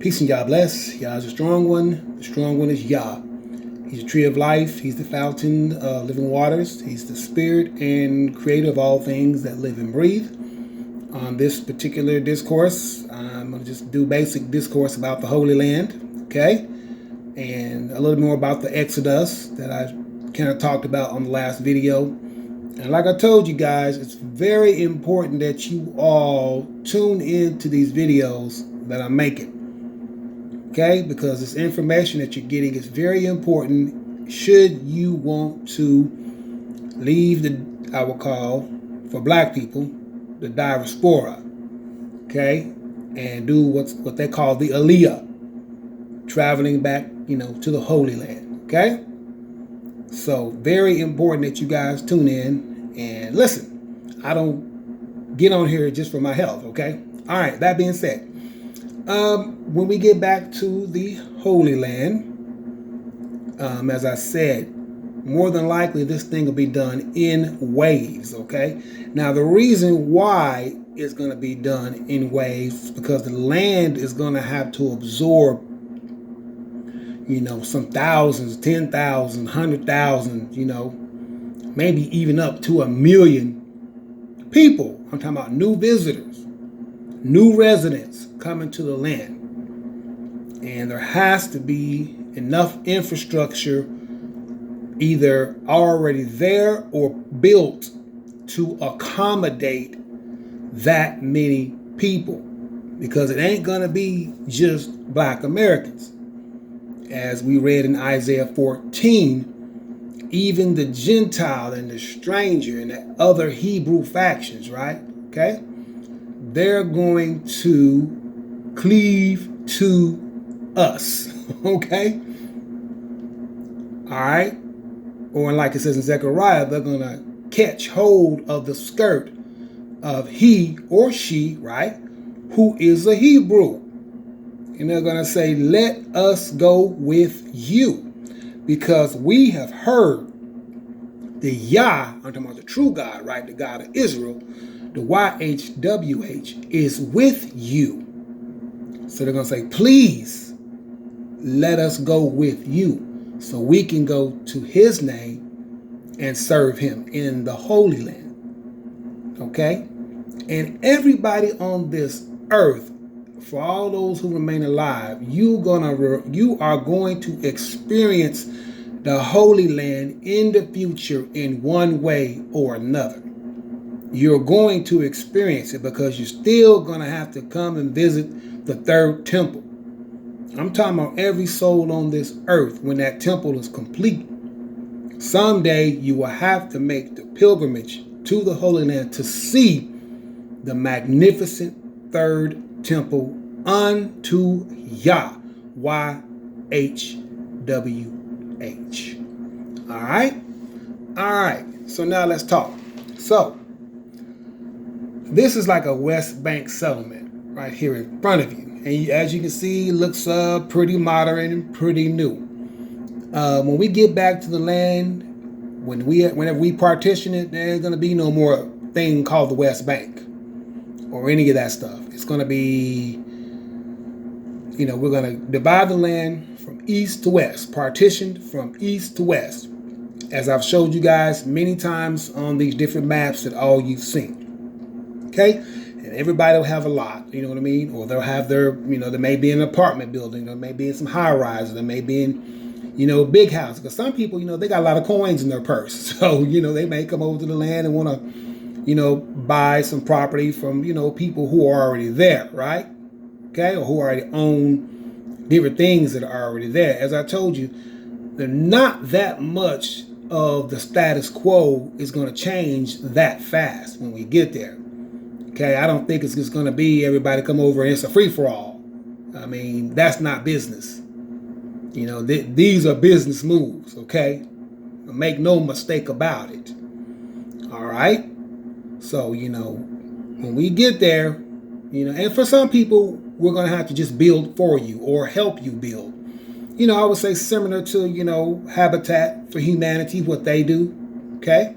Peace and Yah bless. Yah is a strong one. The strong one is Yah. He's the tree of life. He's the fountain of living waters. He's the spirit and creator of all things that live and breathe. On this particular discourse, I'm going to just do basic discourse about the Holy Land, okay? And a little more about the Exodus that I kind of talked about on the last video. And like I told you guys, it's very important that you all tune into these videos that I'm making. Okay, because this information that you're getting is very important should you want to leave the, I will call, for black people, the diaspora, okay, and do what they call the Aliyah, traveling back, to the Holy Land, okay? So very important that you guys tune in and listen. I don't get on here just for my health, okay? All right, that being said, when we get back to the Holy Land, as I said, more than likely this thing will be done in waves, okay? Now, the reason why it's going to be done in waves is because the land is going to have to absorb, some thousands, 10,000, 100,000, maybe even up to 1 million people. I'm talking about new visitors, new residents coming to the land. And there has to be enough infrastructure either already there or built to accommodate that many people, because it ain't gonna be just black Americans. As we read in Isaiah 14, even the Gentile and the stranger and the other Hebrew factions, right? Okay? They're going to cleave to us, okay? All right? Or like it says in Zechariah, they're going to catch hold of the skirt of he or she, right, who is a Hebrew. And they're going to say, let us go with you, because we have heard the Yah, I'm talking about the true God, right, the God of Israel, the YHWH is with you. So they're going to say, please let us go with you so we can go to his name and serve him in the Holy Land. Okay? And everybody on this earth, for all those who remain alive, you are going to experience the Holy Land in the future in one way or another. You're going to experience it because you're still going to have to come and visit the third temple. I'm talking about every soul on this earth when that temple is complete. Someday you will have to make the pilgrimage to the Holy Land to see the magnificent third temple unto Yah, YHWH. All right? All right. So now let's talk. So this is like a West Bank settlement right here in front of you. And as you can see, it looks pretty modern and pretty new. When we get back to the land, whenever we partition it, there's going to be no more thing called the West Bank or any of that stuff. It's going to be, we're going to divide the land from east to west, partitioned from east to west, as I've showed you guys many times on these different maps that all you've seen. Okay? And everybody will have a lot, you know what I mean? Or they'll have their, there may be an apartment building, there may be in some high rises, there may be in, big house. Because some people, they got a lot of coins in their purse. So, they may come over to the land and want to, buy some property from, people who are already there, right? Okay? Or who already own different things that are already there. As I told you, they're not that much of the status quo is going to change that fast when we get there. Okay, I don't think it's just going to be everybody come over and it's a free-for-all. I mean, that's not business. These are business moves, okay? Make no mistake about it. All right? So, when we get there, and for some people, we're going to have to just build for you or help you build. I would say similar to, Habitat for Humanity, what they do, okay?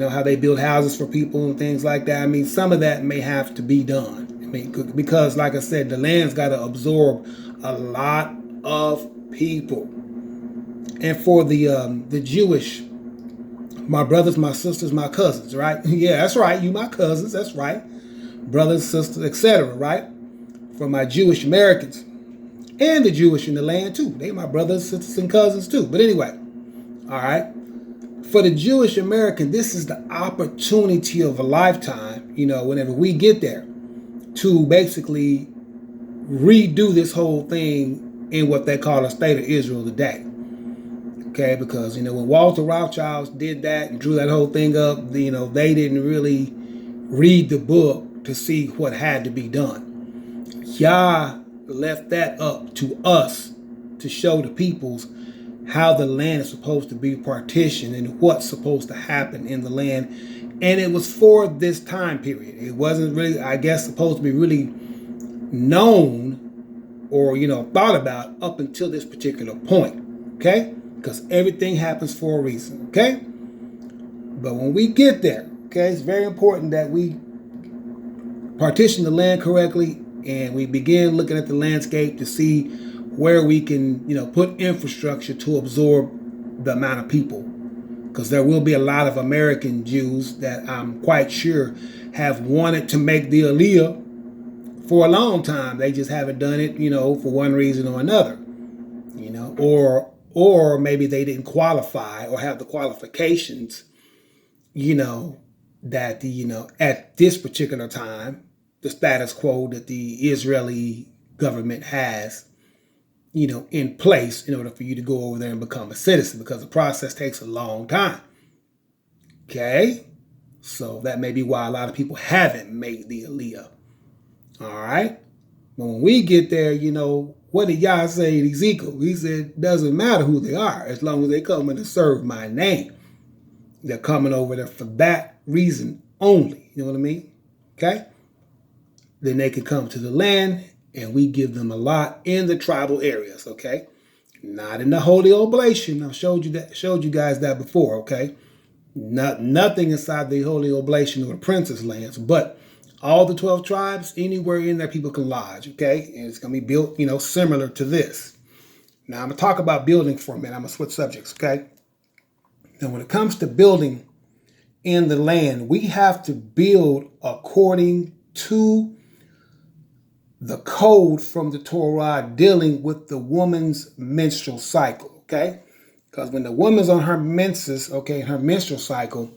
How they build houses for people and things like that. I mean, some of that may have to be done. Because, like I said, the land's got to absorb a lot of people. And for the Jewish, my brothers, my sisters, my cousins, right? Yeah, that's right. You my cousins, that's right. Brothers, sisters, etc., right? For my Jewish Americans and the Jewish in the land too. They my brothers, sisters, and cousins too. But anyway, all right. For the Jewish American, this is the opportunity of a lifetime, whenever we get there, to basically redo this whole thing in what they call the state of Israel today. Okay, because when Walter Rothschild did that and drew that whole thing up, they didn't really read the book to see what had to be done. Yah left that up to us to show the peoples how the land is supposed to be partitioned and what's supposed to happen in the land. And it was for this time period. It wasn't really, I guess, supposed to be really known or, thought about up until this particular point. Okay? Because everything happens for a reason. Okay? But when we get there, okay, it's very important that we partition the land correctly and we begin looking at the landscape to see where we can, put infrastructure to absorb the amount of people. Because there will be a lot of American Jews that I'm quite sure have wanted to make the Aliyah for a long time. They just haven't done it, for one reason or another. Or maybe they didn't qualify or have the qualifications, that at this particular time, the status quo that the Israeli government has, in place in order for you to go over there and become a citizen, because the process takes a long time. Okay? So that may be why a lot of people haven't made the Aliyah. All right? But when we get there, what did Yah say in Ezekiel? He said, it doesn't matter who they are, as long as they come in to serve my name. They're coming over there for that reason only. You know what I mean? Okay? Then they can come to the land, and we give them a lot in the tribal areas, okay? Not in the Holy Oblation. I've showed you guys that before, okay? Nothing inside the Holy Oblation or the Princess lands, but all the 12 tribes, anywhere in there people can lodge, okay? And it's going to be built, similar to this. Now, I'm going to talk about building for a minute. I'm going to switch subjects, okay? Now, when it comes to building in the land, we have to build according to the code from the Torah dealing with the woman's menstrual cycle, okay? Because when the woman's on her menses, okay, her menstrual cycle,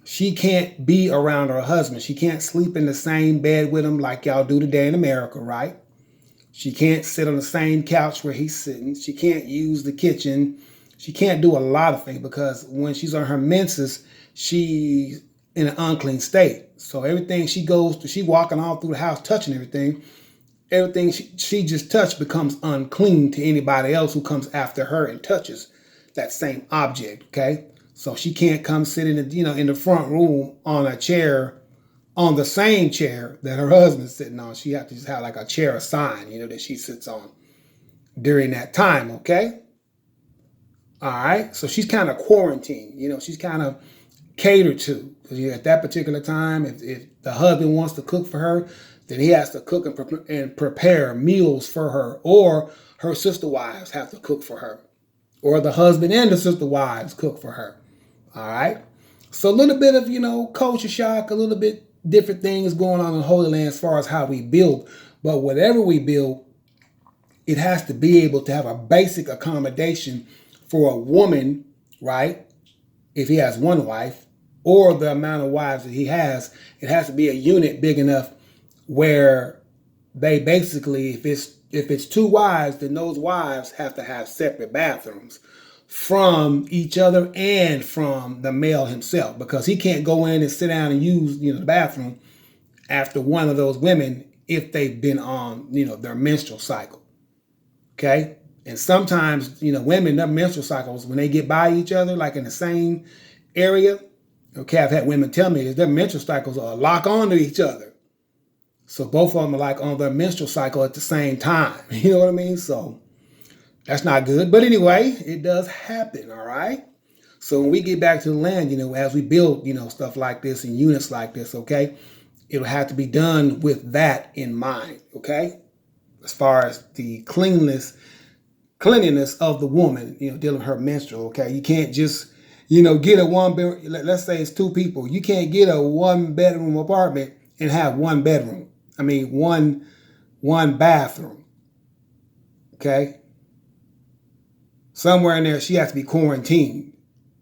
she can't be around her husband. She can't sleep in the same bed with him like y'all do today in America, right? She can't sit on the same couch where he's sitting. She can't use the kitchen. She can't do a lot of things because when she's on her menses, she's in an unclean state. So everything she goes through, she walking all through the house, touching everything she just touched becomes unclean to anybody else who comes after her and touches that same object, okay? So she can't come sit in the, in the front room on a chair, on the same chair that her husband's sitting on. She has to just have like a chair assigned, that she sits on during that time, okay? All right, so she's kind of quarantined, she's kind of catered to. Because at that particular time, if the husband wants to cook for her, then he has to cook and prepare meals for her, or her sister wives have to cook for her, or the husband and the sister wives cook for her. All right. So a little bit of, culture shock, a little bit different things going on in the Holy Land as far as how we build. But whatever we build, it has to be able to have a basic accommodation for a woman, right? If he has one wife, or the amount of wives that he has, it has to be a unit big enough where they basically, if it's two wives, then those wives have to have separate bathrooms from each other and from the male himself, because he can't go in and sit down and use, the bathroom after one of those women if they've been on, their menstrual cycle. Okay? And sometimes, women, their menstrual cycles, when they get by each other, like in the same area, okay, I've had women tell me that their menstrual cycles are lock on to each other. So both of them are like on their menstrual cycle at the same time. You know what I mean? So that's not good. But anyway, it does happen, all right? So when we get back to the land, as we build, stuff like this and units like this, okay, it'll have to be done with that in mind, okay? As far as the cleanliness of the woman, dealing with her menstrual, okay? You can't just, get a one bed, let's say it's two people. You can't get a 1-bedroom apartment and have one bathroom, okay? Somewhere in there, she has to be quarantined.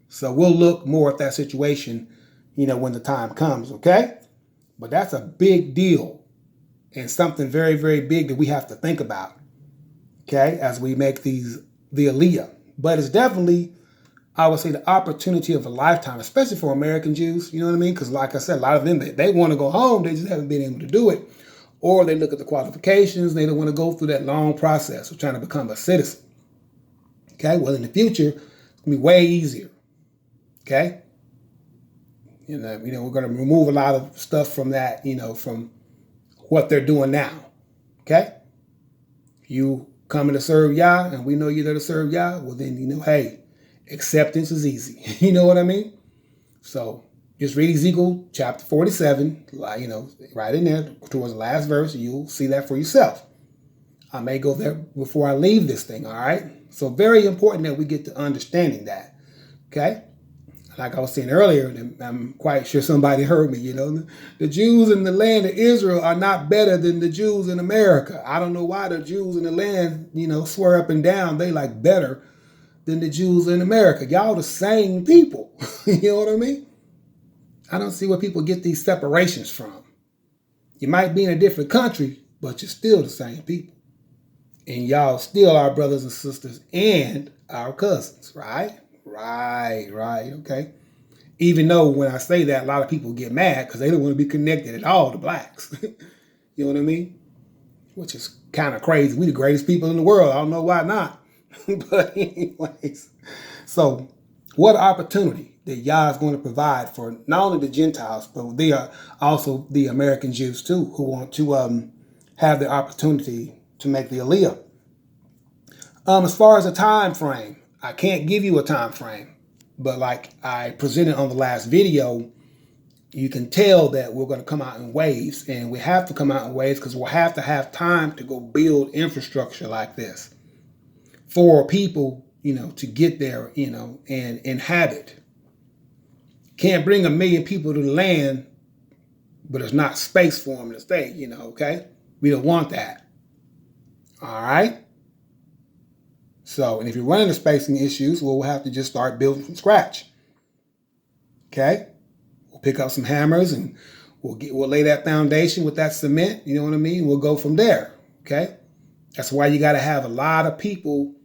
So we'll look more at that situation, when the time comes, okay? But that's a big deal and something very, very big that we have to think about, okay, as we make the Aliyah. But it's definitely, I would say, the opportunity of a lifetime, especially for American Jews, you know what I mean? Because like I said, a lot of them, they want to go home, they just haven't been able to do it. Or they look at the qualifications, they don't want to go through that long process of trying to become a citizen. Okay, well, in the future, it's going to be way easier. Okay? We're going to remove a lot of stuff from that, from what they're doing now. Okay? You coming to serve Yah, and we know you're there to serve Yah, well then, hey, acceptance is easy. You know what I mean? So just read Ezekiel chapter 47, right in there towards the last verse, you'll see that for yourself. I may go there before I leave this thing, all right? So very important that we get to understanding that, okay? Like I was saying earlier, and I'm quite sure somebody heard me, the Jews in the land of Israel are not better than the Jews in America. I don't know why the Jews in the land, swear up and down they like better than the Jews in America. Y'all the same people, you know what I mean? I don't see where people get these separations from. You might be in a different country, but you're still the same people. And y'all still our brothers and sisters and our cousins, right? Right, okay. Even though when I say that, a lot of people get mad because they don't want to be connected at all to blacks. You know what I mean? Which is kind of crazy. We the greatest people in the world. I don't know why not. But anyways, so what opportunity that Yah is going to provide for not only the Gentiles, but they are also the American Jews too, who want to have the opportunity to make the Aliyah. As far as a time frame, I can't give you a time frame, but like I presented on the last video, you can tell that we're going to come out in waves, and we have to come out in waves because we'll have to have time to go build infrastructure like this for people, to get there, and inhabit. Can't bring 1 million people to the land, but there's not space for them to stay, okay? We don't want that. All right? So, and if you're running into spacing issues, we'll have to just start building from scratch. Okay? We'll pick up some hammers and we'll lay that foundation with that cement, you know what I mean? We'll go from there. Okay? That's why you got to have a lot of people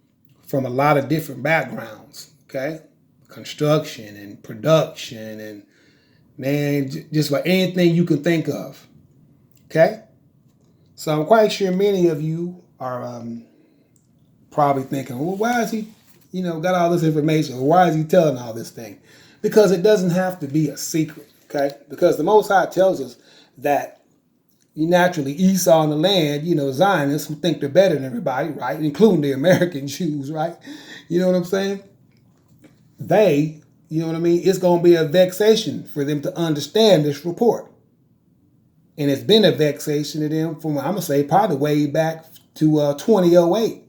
from a lot of different backgrounds. Okay? Construction and production and, man, just about anything you can think of. Okay? So I'm quite sure many of you are probably thinking, well, why is he, got all this information? Or why is he telling all this thing? Because it doesn't have to be a secret, okay? Because the Most High tells us that naturally Esau in the land, Zionists who think they're better than everybody, right? Including the American Jews, right? You know what I'm saying? They, it's going to be a vexation for them to understand this report. And it's been a vexation to them from, I'm going to say, probably way back to 2008.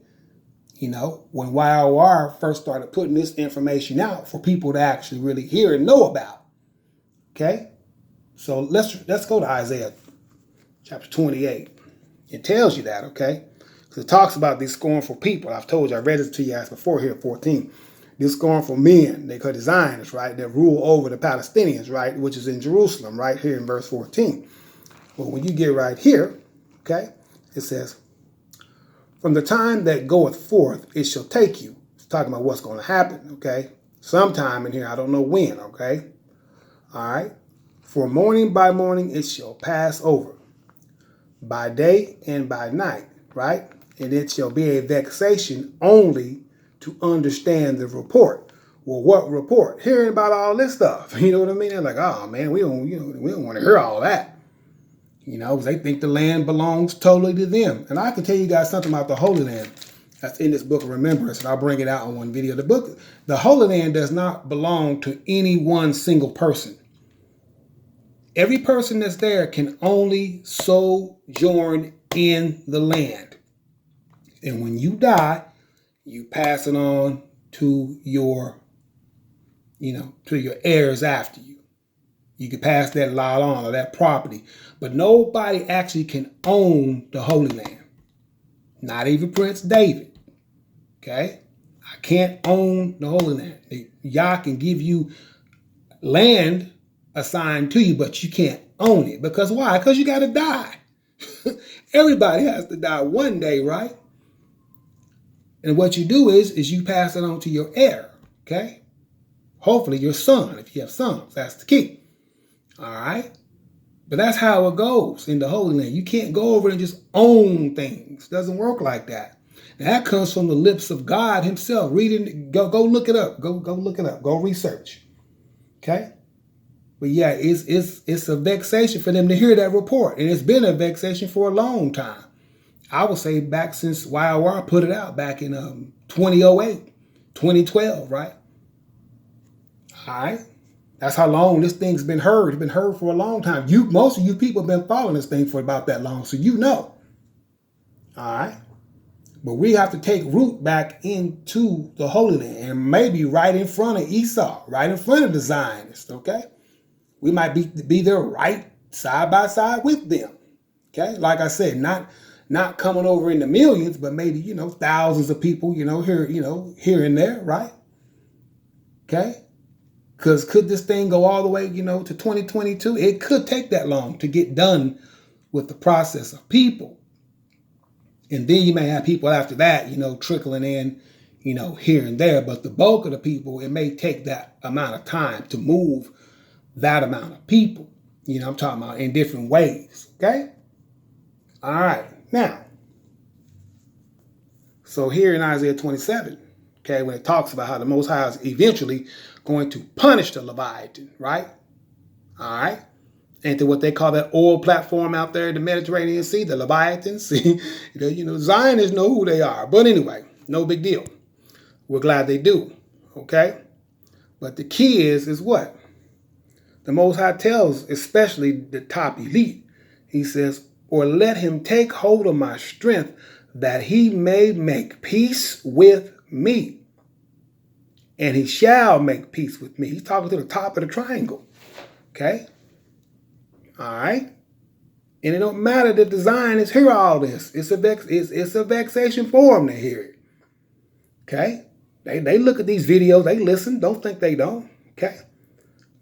When YOR first started putting this information out for people to actually really hear and know about. Okay? So let's go to Isaiah chapter 28. It tells you that, okay? Because it talks about these scornful people. I've told you, I read it to you guys before here at 14. These scornful men, they call the Zionists, right? That rule over the Palestinians, right? Which is in Jerusalem, right here in verse 14. Well, when you get right here, okay, it says, from the time that goeth forth, it shall take you. It's talking about what's going to happen, okay? Sometime in here, I don't know when, okay? All right? For morning by morning, it shall pass over. By day and by night, right? And it shall be a vexation only to understand the report. Well, what report? Hearing about all this stuff. You know what I mean? They're like, oh, man, we don't want to hear all that. Because they think the land belongs totally to them. And I can tell you guys something about the Holy Land that's in this book of remembrance, and I'll bring it out in one video. The Holy Land does not belong to any one single person. every person that's there can only sojourn in the land. And when you die, you pass it on to your, to your heirs after you. You can pass that lot on, or that property. But nobody actually can own the Holy Land. Not even Prince David. Okay? I can't own the Holy Land. Yah can give you land assigned to you, but you can't own it. Because why? Because you got to die. Everybody has to die one day, right? And what you do is you pass it on to your heir. Okay? Hopefully your son, if you have sons. That's the key. All right? But that's how it goes in the Holy Land. You can't go over and just own things. It doesn't work like that. Now, that comes from the lips of God himself. Reading, go look it up. Go look it up. Go research. Okay? But yeah, it's a vexation for them to hear that report. And it's been a vexation for a long time. I would say back since YOR put it out back in 2008, 2012, right? All right? That's how long this thing's been heard. It's been heard for a long time. Most of you people have been following this thing for about that long, so you know. All right? But we have to take root back into the Holy Land, and maybe right in front of Esau, right in front of the Zionists, okay? We might be there right side by side with them, okay? Like I said, not coming over in the millions, but maybe, thousands of people, here and there, right? Okay? Because could this thing go all the way, to 2022? It could take that long to get done with the process of people. And then you may have people after that, trickling in, here and there. But the bulk of the people, it may take that amount of time to move that amount of people. I'm talking about in different ways. Okay? All right. Now, so here in Isaiah 27, okay, when it talks about how the Most High is eventually going to punish the Leviathan, right? All right. And to what they call that oil platform out there in the Mediterranean Sea, the Leviathan. See, Zionists know who they are. But anyway, no big deal. We're glad they do. Okay? But the key is what? The Most High tells, especially the top elite, he says, or let him take hold of my strength that he may make peace with me. And he shall make peace with me. He's talking to the top of the triangle. Okay? All right? And it don't matter that the Zionists hear all this. It's a vexation for them to hear it. Okay? They look at these videos. They listen. Don't think they don't. Okay?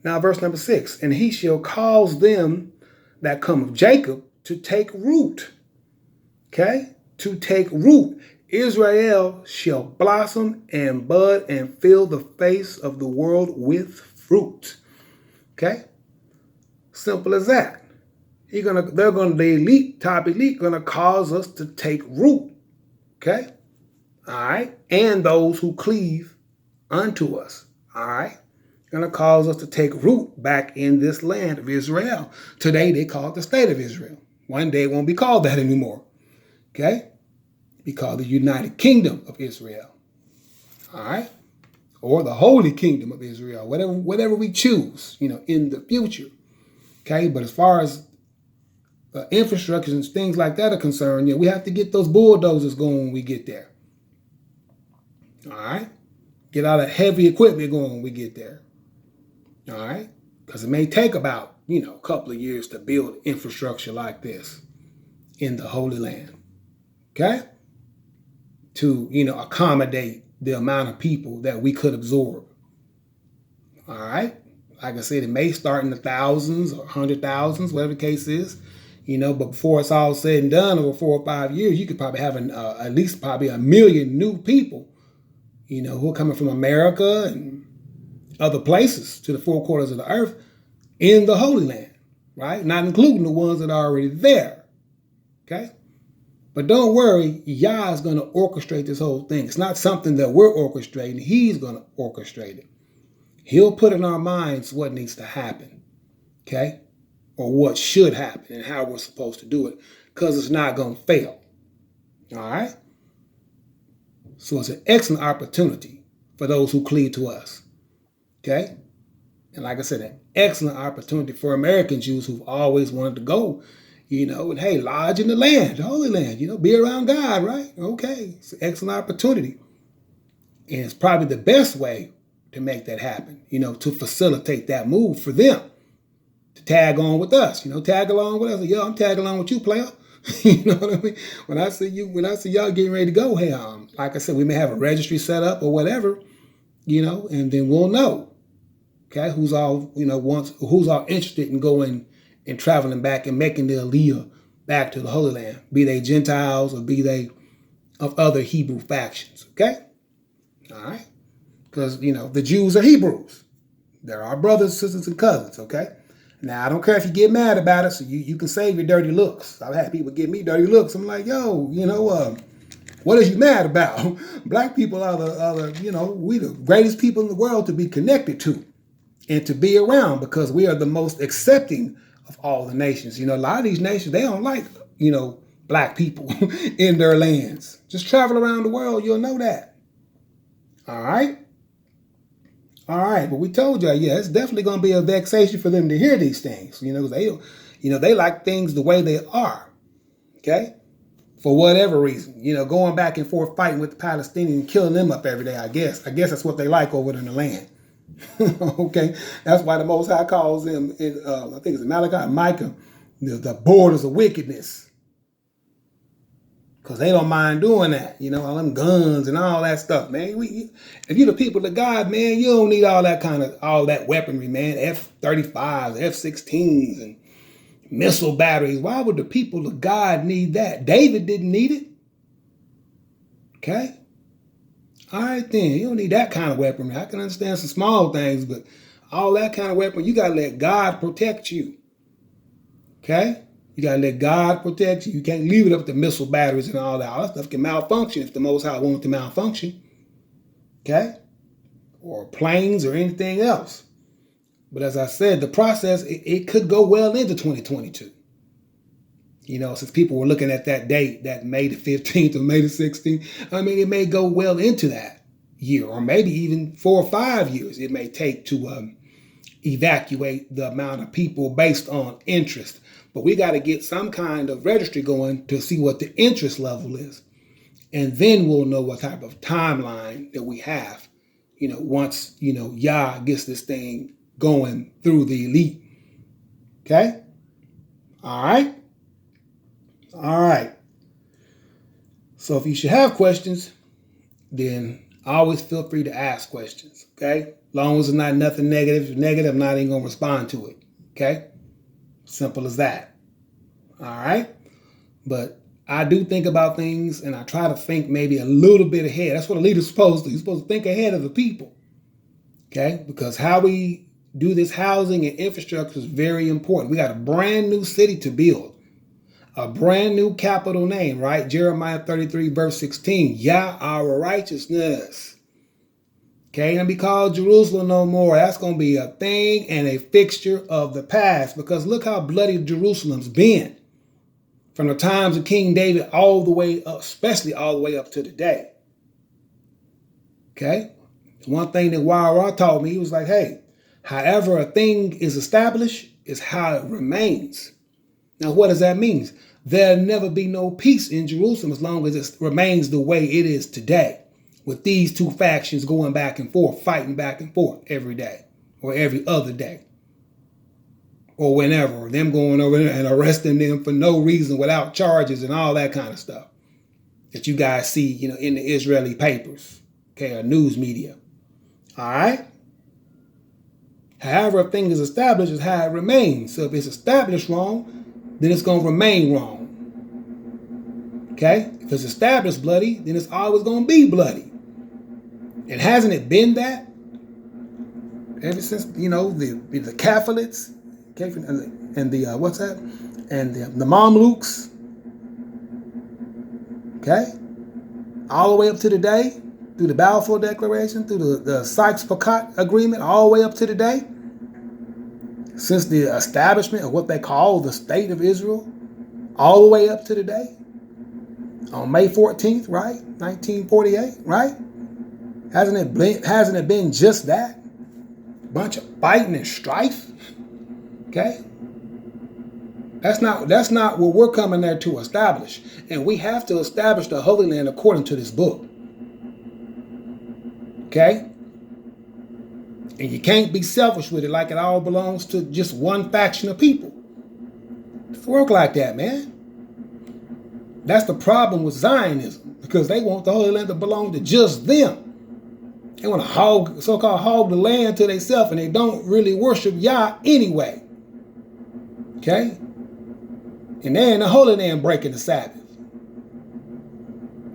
Now, verse number 6. And he shall cause them that come of Jacob to take root. Okay? To take root. Israel shall blossom and bud and fill the face of the world with fruit. Okay? Simple as that. The top elite gonna cause us to take root. Okay? All right? And those who cleave unto us. All right? Gonna cause us to take root back in this land of Israel. Today they call it the state of Israel. One day it won't be called that anymore. Okay? Be called the United Kingdom of Israel. All right? Or the Holy Kingdom of Israel. Whatever we choose, in the future. Okay? But as far as infrastructure and things like that are concerned, we have to get those bulldozers going when we get there. All right? Get all that heavy equipment going when we get there. All right? Because it may take about, a couple of years to build infrastructure like this in the Holy Land. Okay? To, accommodate the amount of people that we could absorb. All right? Like I said, it may start in the thousands or 100,000s, whatever the case is. But before it's all said and done, over 4 or 5 years, you could probably have at least probably 1 million new people, who are coming from America and other places to the 4 quarters of the earth in the Holy Land, right? Not including the ones that are already there. Okay? But don't worry, Yah is going to orchestrate this whole thing. It's not something that we're orchestrating. He's going to orchestrate it. He'll put in our minds what needs to happen, okay? Or what should happen and how we're supposed to do it, because it's not going to fail, all right? So it's an excellent opportunity for those who cleave to us, okay? And like I said, an excellent opportunity for American Jews who've always wanted to go, and hey, lodge in the land, the Holy Land, be around God, right? Okay, it's an excellent opportunity. And it's probably the best way to make that happen, to facilitate that move for them to tag on with us, tag along with us. Yo, I'm tagging along with you, player. You know what I mean? When I see y'all getting ready to go, hey, like I said, we may have a registry set up or whatever, and then we'll know, okay, who's all interested in going and traveling back and making the Aliyah back to the Holy Land, be they Gentiles or be they of other Hebrew factions, okay? All right? Because, the Jews are Hebrews. They're our brothers, sisters, and cousins, okay? Now, I don't care if you get mad about it, so you can save your dirty looks. I've had people give me dirty looks. I'm like, yo, what are you mad about? Black people are we the greatest people in the world to be connected to and to be around because we are the most accepting of all the nations. A lot of these nations, they don't like, black people in their lands. Just travel around the world, you'll know that. All right? All right, but we told y'all, it's definitely going to be a vexation for them to hear these things, because they like things the way they are, okay? For whatever reason, going back and forth fighting with the Palestinians, killing them up every day, I guess. I guess that's what they like over in the land, okay? That's why the Most High calls them, I think it's Malachi and Micah, the borders of wickedness. Because they don't mind doing that, all them guns and all that stuff, man. If you're the people of God, man, you don't need all that weaponry, man. F-35s, F-16s, and missile batteries. Why would the people of God need that? David didn't need it. Okay? All right, then. You don't need that kind of weaponry. I can understand some small things, but all that kind of weapon, you got to let God protect you. Okay? You got to let God protect you. You can't leave it up to missile batteries and all that. All that stuff can malfunction if the Most High wants to malfunction. Okay? Or planes or anything else. But as I said, the process, it could go well into 2022. Since people were looking at that date, that May the 15th or May the 16th, it may go well into that year or maybe even 4 or 5 years it may take to evacuate the amount of people based on interest. But we got to get some kind of registry going to see what the interest level is. And then we'll know what type of timeline that we have, once, Yah gets this thing going through the elite. Okay? All right? All right. So if you should have questions, then always feel free to ask questions. Okay? Long as it's not nothing negative, I'm not even going to respond to it. Okay? Simple as that. All right? But I do think about things and I try to think maybe a little bit ahead. That's what a leader's supposed to do. He's supposed to think ahead of the people. Okay? Because how we do this housing and infrastructure is very important. We got a brand new city to build. A brand new capital name, right? Jeremiah 33 verse 16. Yah, our righteousness. Okay, and be called Jerusalem no more. That's going to be a thing and a fixture of the past. Because look how bloody Jerusalem's been. From the times of King David all the way up, especially all the way up to today. Okay? One thing that Wara taught me, he was like, hey, however a thing is established is how it remains. Now, what does that mean? There'll never be no peace in Jerusalem as long as it remains the way it is today. With these two factions going back and forth, fighting back and forth every day or every other day or whenever, or them going over there and arresting them for no reason without charges and all that kind of stuff that you guys see, in the Israeli papers, okay, or news media. All right? However a thing is established is how it remains. So if it's established wrong, then it's going to remain wrong. Okay? If it's established bloody, then it's always going to be bloody. And hasn't it been that? Ever since, the Catholics, okay, and the what's that? And the Mamluks, okay? All the way up to today, through the Balfour Declaration, through the Sykes-Picot Agreement, all the way up to today, since the establishment of what they call the State of Israel, all the way up to today, on May 14th, right? 1948, right? Hasn't it been just that? bunch of fighting and strife. Okay? That's not what we're coming there to establish. And we have to establish the Holy Land according to this book. Okay? And you can't be selfish with it like it all belongs to just one faction of people. It doesn't work like that, man. That's the problem with Zionism, because they want the Holy Land to belong to just them. They want to so-called hog the land to themselves, and they don't really worship Yah anyway. Okay? And they in the Holy Land breaking the Sabbath.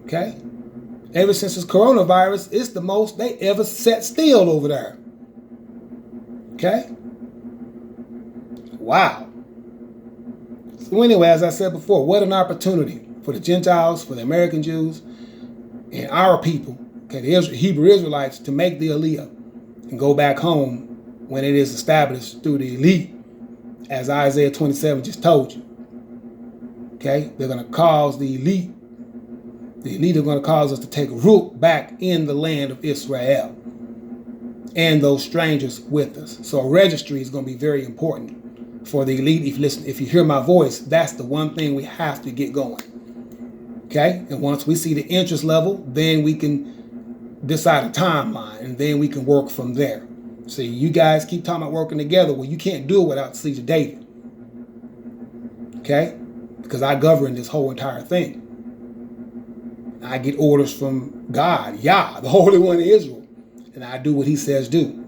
Okay? Ever since this coronavirus, it's the most they ever set still over there. Okay? Wow. So anyway, as I said before, what an opportunity for the Gentiles, for the American Jews, and our people, okay, the Hebrew Israelites, to make the Aliyah and go back home when it is established through the elite, as Isaiah 27 just told you. Okay? They're going to cause the elite are going to cause us to take root back in the land of Israel and those strangers with us. So a registry is going to be very important for the elite. If you hear my voice, that's the one thing we have to get going. Okay? And once we see the interest level, then we can decide a timeline, and then we can work from there. See, you guys keep talking about working together. Well, you can't do it without the seed of David. Okay? Because I govern this whole entire thing. I get orders from God, Yah, the Holy One of Israel, and I do what he says do.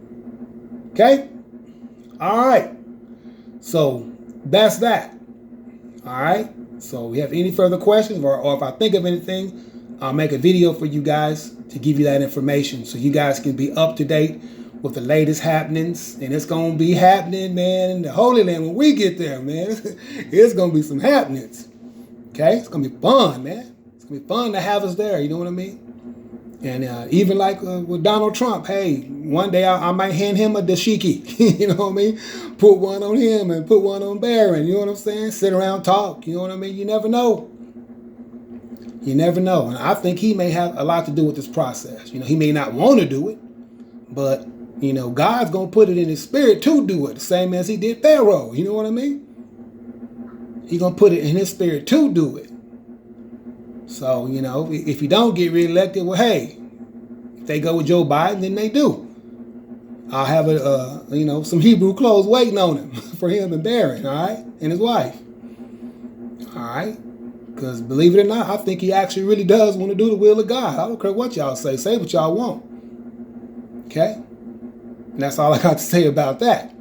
Okay? All right. So that's that. All right. So if you have any further questions, or if I think of anything, I'll make a video for you guys to give you that information so you guys can be up to date with the latest happenings. And it's going to be happening, man, in the Holy Land when we get there, man. It's going to be some happenings. Okay? It's going to be fun, man. It's going to be fun to have us there. You know what I mean? And even like with Donald Trump, hey, one day I might hand him a dashiki, you know what I mean? Put one on him and put one on Barron, you know what I'm saying? Sit around, talk, you know what I mean? You never know. You never know. And I think he may have a lot to do with this process. You know, he may not want to do it, but, you know, God's going to put it in his spirit to do it, the same as he did Pharaoh, you know what I mean? He's going to put it in his spirit to do it. So, you know, if you don't get reelected, well, hey, if they go with Joe Biden, then they do. I'll have some Hebrew clothes waiting on him for him and Barron, all right, and his wife. All right, because believe it or not, I think he actually really does want to do the will of God. I don't care what y'all say. Say what y'all want. Okay, and that's all I got to say about that.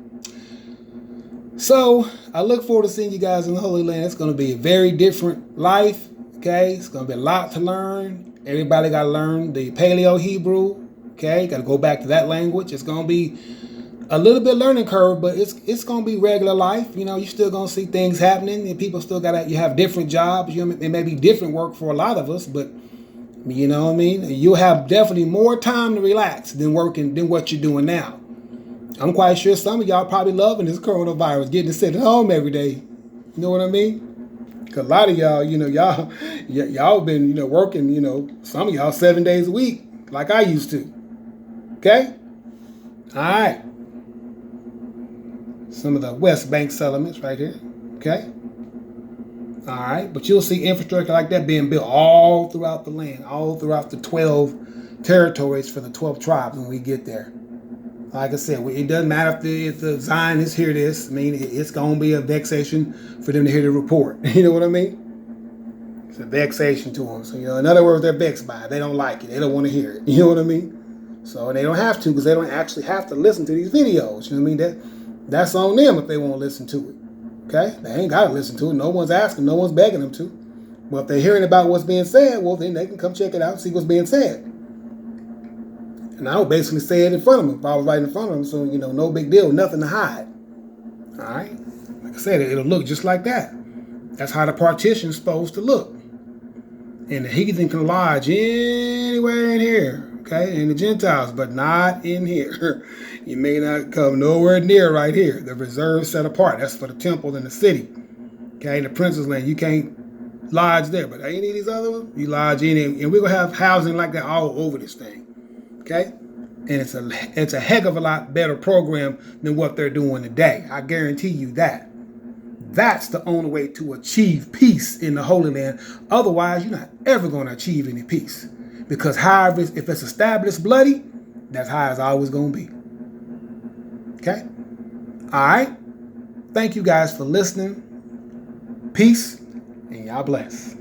So I look forward to seeing you guys in the Holy Land. It's going to be a very different life. Okay, it's going to be a lot to learn. Everybody got to learn the Paleo Hebrew. Okay, got to go back to that language. It's going to be a little bit learning curve, but it's going to be regular life. You know, you're still going to see things happening, and people still you have different jobs. It may be different work for a lot of us, but you know what I mean? You'll have definitely more time to relax than what you're doing now. I'm quite sure some of y'all probably loving this coronavirus, getting to sit at home every day. You know what I mean? A lot of y'all, you know, y'all been, you know, working, you know, some of y'all 7 days a week, like I used to. Okay? All right. Some of the West Bank settlements right here. Okay? All right. But you'll see infrastructure like that being built all throughout the land, all throughout the 12 territories for the 12 tribes when we get there. Like I said, it doesn't matter if the Zionists hear this. I mean, it's going to be a vexation for them to hear the report. You know what I mean? It's a vexation to them. So, you know, in other words, they're vexed by it. They don't like it. They don't want to hear it. You know what I mean? So they don't have to, because they don't actually have to listen to these videos. You know what I mean? That's on them if they won't listen to it. Okay? They ain't got to listen to it. No one's asking. No one's begging them to. But if they're hearing about what's being said, well, then they can come check it out and see what's being said. And I would basically say it in front of them if I was right in front of them. So, you know, no big deal, nothing to hide. All right? Like I said, it'll look just like that. That's how the partition's supposed to look. And the heathen can lodge anywhere in here, okay, in the Gentiles, but not in here. You may not come nowhere near right here. The reserve set apart. That's for the temple and the city. Okay, the prince's land. You can't lodge there. But any of these other ones, you lodge in. And we're going to have housing like that all over this thing. Okay? And it's a heck of a lot better program than what they're doing today. I guarantee you that. That's the only way to achieve peace in the Holy Land. Otherwise, you're not ever going to achieve any peace. Because however, if it's established bloody, that's how it's always going to be. Okay? All right? Thank you guys for listening. Peace, and y'all bless.